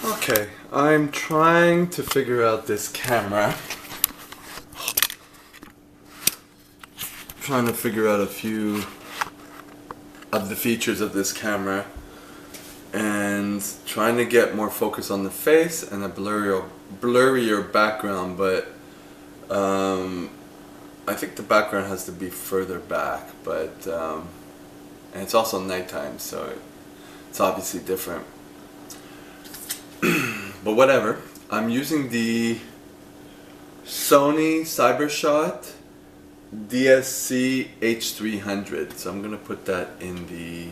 Okay, I'm trying to figure out this camera. Trying to figure out a few of the features of this camera and trying to get more focus on the face and a blurrier background, but I think the background has to be further back, but and it's also nighttime, so it's obviously different. But whatever, I'm using the Sony Cybershot DSC H300, so I'm gonna put that in the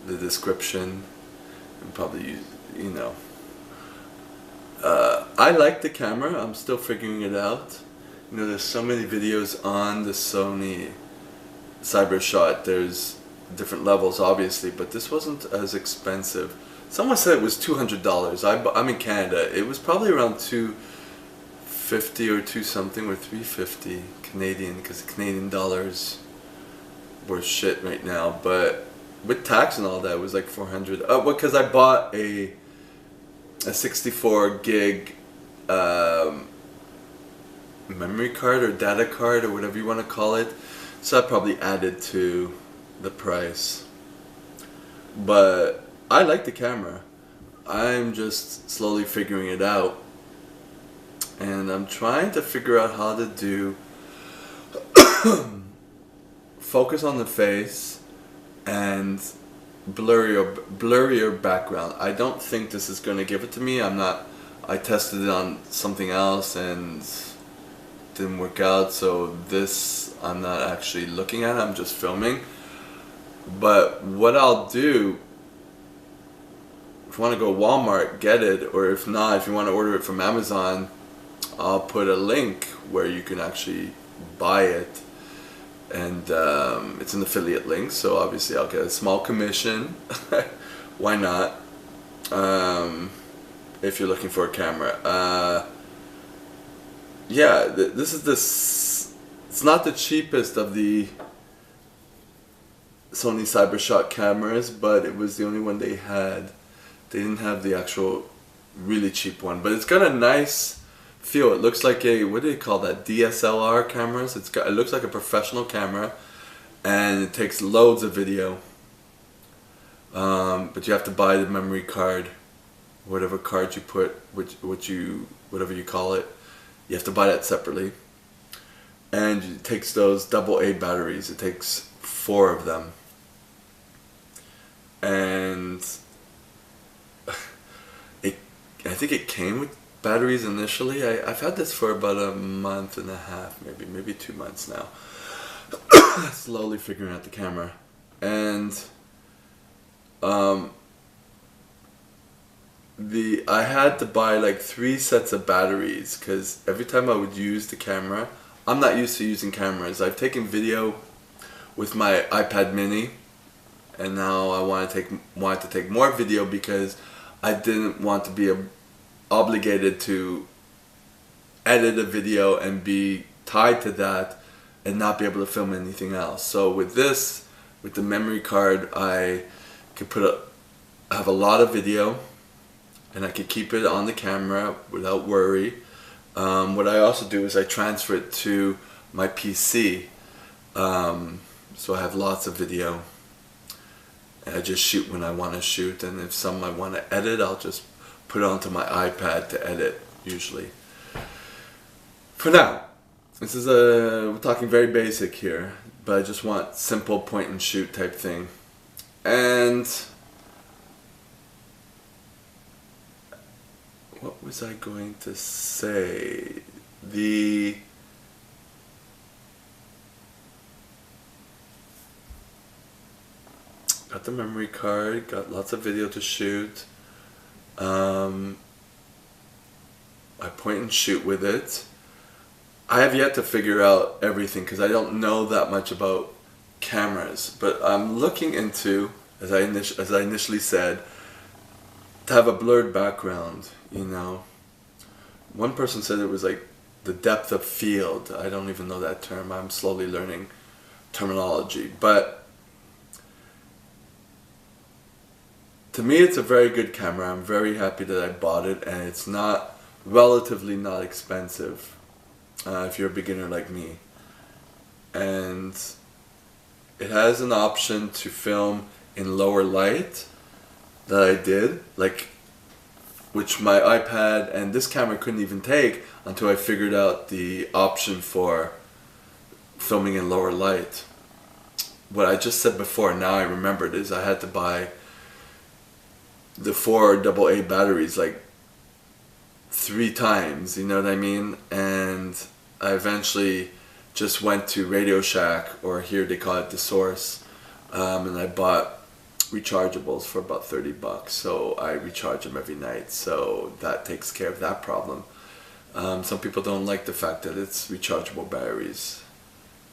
the description, and probably use, I like the camera. I'm still figuring it out. There's so many videos on the Sony Cybershot. There's different levels, obviously, but this wasn't as expensive. Someone said it was $200. I'm in Canada. It was probably around $250 or $2 something, or $350 Canadian, because the Canadian dollar's worth shit right now. But with tax and all that, it was like $400. Oh, because I bought a 64 gig memory card or data card or whatever you want to call it, so that probably added to the price. But I like the camera. I'm just slowly figuring it out, and I'm trying to figure out how to do focus on the face and blurrier background. I don't think this is going to give it to me. I tested it on something else and didn't work out, so this I'm not actually looking at, I'm just filming. But what I'll do, if you want to go Walmart, get it, or if not, if you want to order it from Amazon, I'll put a link where you can actually buy it, and it's an affiliate link, so obviously I'll get a small commission. Why not? If you're looking for a camera. Yeah, this is it's not the cheapest of the Sony Cybershot cameras, but it was the only one they had. They didn't have the actual really cheap one, but it's got a nice feel. It looks like a, what do you call that, DSLR cameras? It looks like a professional camera, and it takes loads of video. But you have to buy the memory card, whatever card you put, whatever you call it. You have to buy that separately, and it takes those AA batteries. It takes 4 of them, and I think it came with batteries initially. I've had this for about a month and a half, maybe 2 months now. Slowly figuring out the camera, and I had to buy like 3 sets of batteries, because every time I would use the camera, I'm not used to using cameras. I've taken video with my iPad mini, and now I wanted to take more video because I didn't want to be obligated to edit a video and be tied to that and not be able to film anything else. So with this, with the memory card, I could have a lot of video, and I could keep it on the camera without worry. What I also do is I transfer it to my PC, so I have lots of video, and I just shoot when I want to shoot, and if some I want to edit, I'll just put it onto my iPad to edit, usually. For now, this is we're talking very basic here, but I just want simple point and shoot type thing. And what was I going to say? Got the memory card, got lots of video to shoot. I point and shoot with it. I have yet to figure out everything because I don't know that much about cameras, but I'm looking into, as I initially said, to have a blurred background. One person said it was like the depth of field. I don't even know that term. I'm slowly learning terminology. But to me, it's a very good camera. I'm very happy that I bought it, and it's relatively not expensive if you're a beginner like me. And it has an option to film in lower light that I did, which my iPad and this camera couldn't even take until I figured out the option for filming in lower light. What I just said before, now I remembered, is I had to buy the 4 AA batteries 3 times, you know what I mean? And I eventually just went to Radio Shack, or here they call it The Source, and I bought rechargeables for about $30. So I recharge them every night, so that takes care of that problem. Some people don't like the fact that it's rechargeable batteries.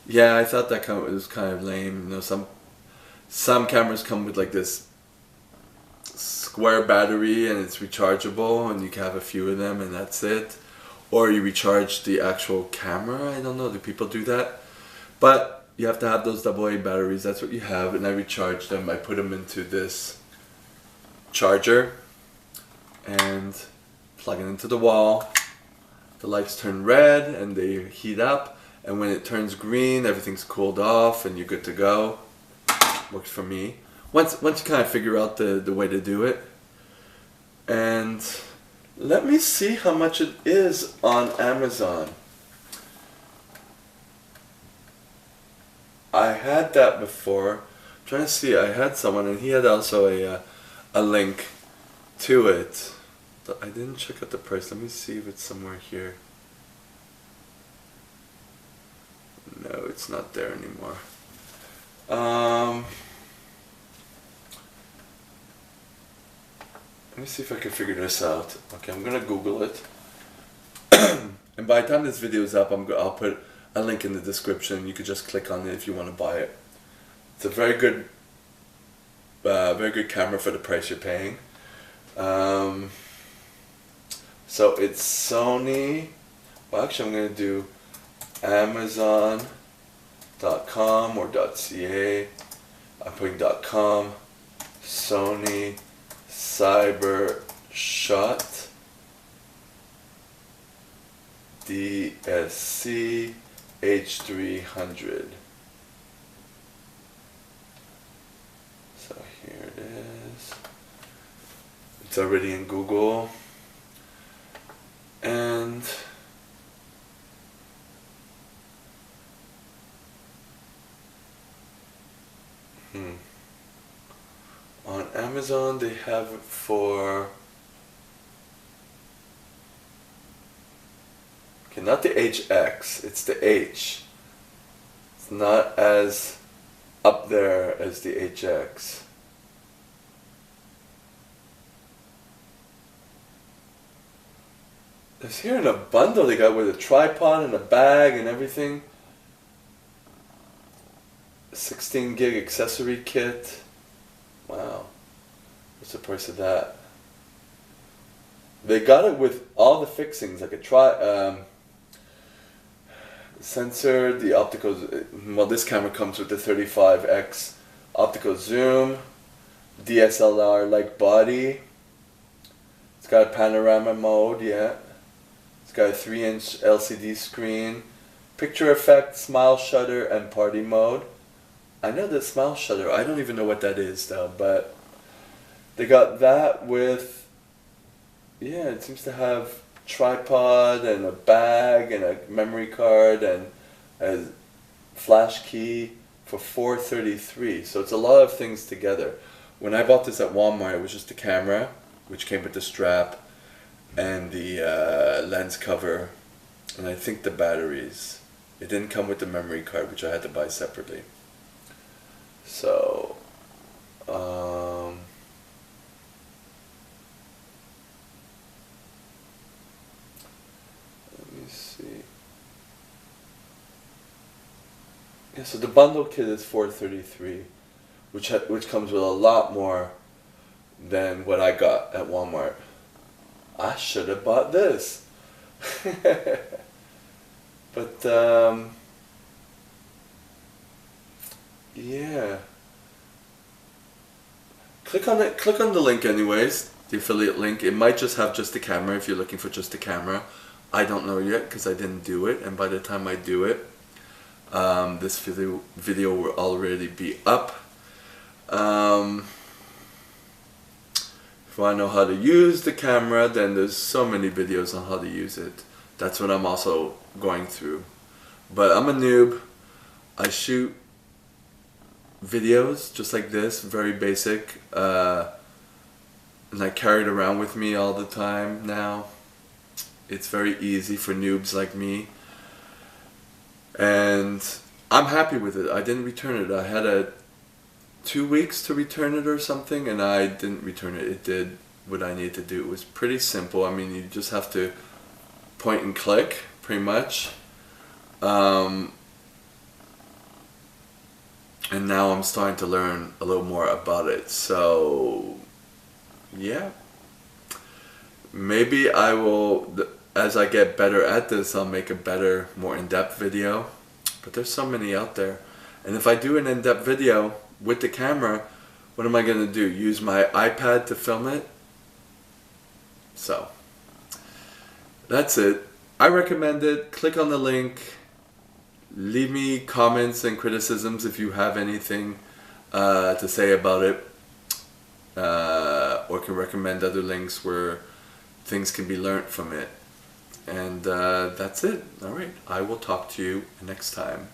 Yeah, I thought that it was kind of lame. You know, some cameras come with this square battery and it's rechargeable, and you can have a few of them and that's it. Or you recharge the actual camera. I don't know, do people do that? But you have to have those AA batteries, that's what you have, and I recharge them. I put them into this charger and plug it into the wall. The lights turn red and they heat up, and when it turns green, everything's cooled off and you're good to go. Works for me. Once you kind of figure out the way to do it. And let me see how much it is on Amazon. I had that before. I'm trying to see, I had someone and he had also a link to it. I didn't check out the price. Let me see if it's somewhere here. No, it's not there anymore. Let me see if I can figure this out. Okay, I'm gonna Google it. And by the time this video is up, I'll put a link in the description. You could just click on it if you want to buy it. It's a very good camera for the price you're paying. So it's Sony. Well, actually, I'm going to do Amazon.com or .ca. I'm putting .com. Sony Cybershot DSC H300. So here it is. It's already in Google. And on Amazon they have it for, okay, not the HX, it's the H. It's not as up there as the HX. It's here in a bundle they got with a tripod and a bag and everything. 16 gig accessory kit. Wow. What's the price of that? They got it with all the fixings, like a sensor, the optical, well, this camera comes with the 35x optical zoom, DSLR-like body. It's got a panorama mode, yeah. It's got a 3-inch LCD screen, picture effect, smile shutter, and party mode. I know the smile shutter, I don't even know what that is though, but they got that with, yeah, it seems to have tripod and a bag and a memory card and a flash key for $433. So it's a lot of things together. When I bought this at Walmart, it was just the camera, which came with the strap, and the lens cover, and I think the batteries. It didn't come with the memory card, which I had to buy separately. So, let me see. Yeah, so the bundle kit is $433, which comes with a lot more than what I got at Walmart. I should have bought this. But yeah, click on it. Click on the link anyways. The affiliate link. It might just have just the camera if you're looking for just the camera. I don't know yet because I didn't do it, and by the time I do it, this video will already be up. If I know how to use the camera, then there's so many videos on how to use it. That's what I'm also going through. But I'm a noob. I shoot videos just like this, very basic, and I carry it around with me all the time now. It's very easy for noobs like me, and I'm happy with it. I didn't return it. I had 2 weeks to return it or something, and I didn't return it. It did what I needed to do. It was pretty simple. I mean, you just have to point and click, pretty much. And now I'm starting to learn a little more about it. So, yeah. Maybe I will, as I get better at this, I'll make a better, more in-depth video. But there's so many out there. And if I do an in-depth video with the camera, what am I going to do? Use my iPad to film it? So, that's it. I recommend it. Click on the link. Leave me comments and criticisms if you have anything to say about it. Or can recommend other links where things can be learnt from it. And that's it. Alright, I will talk to you next time.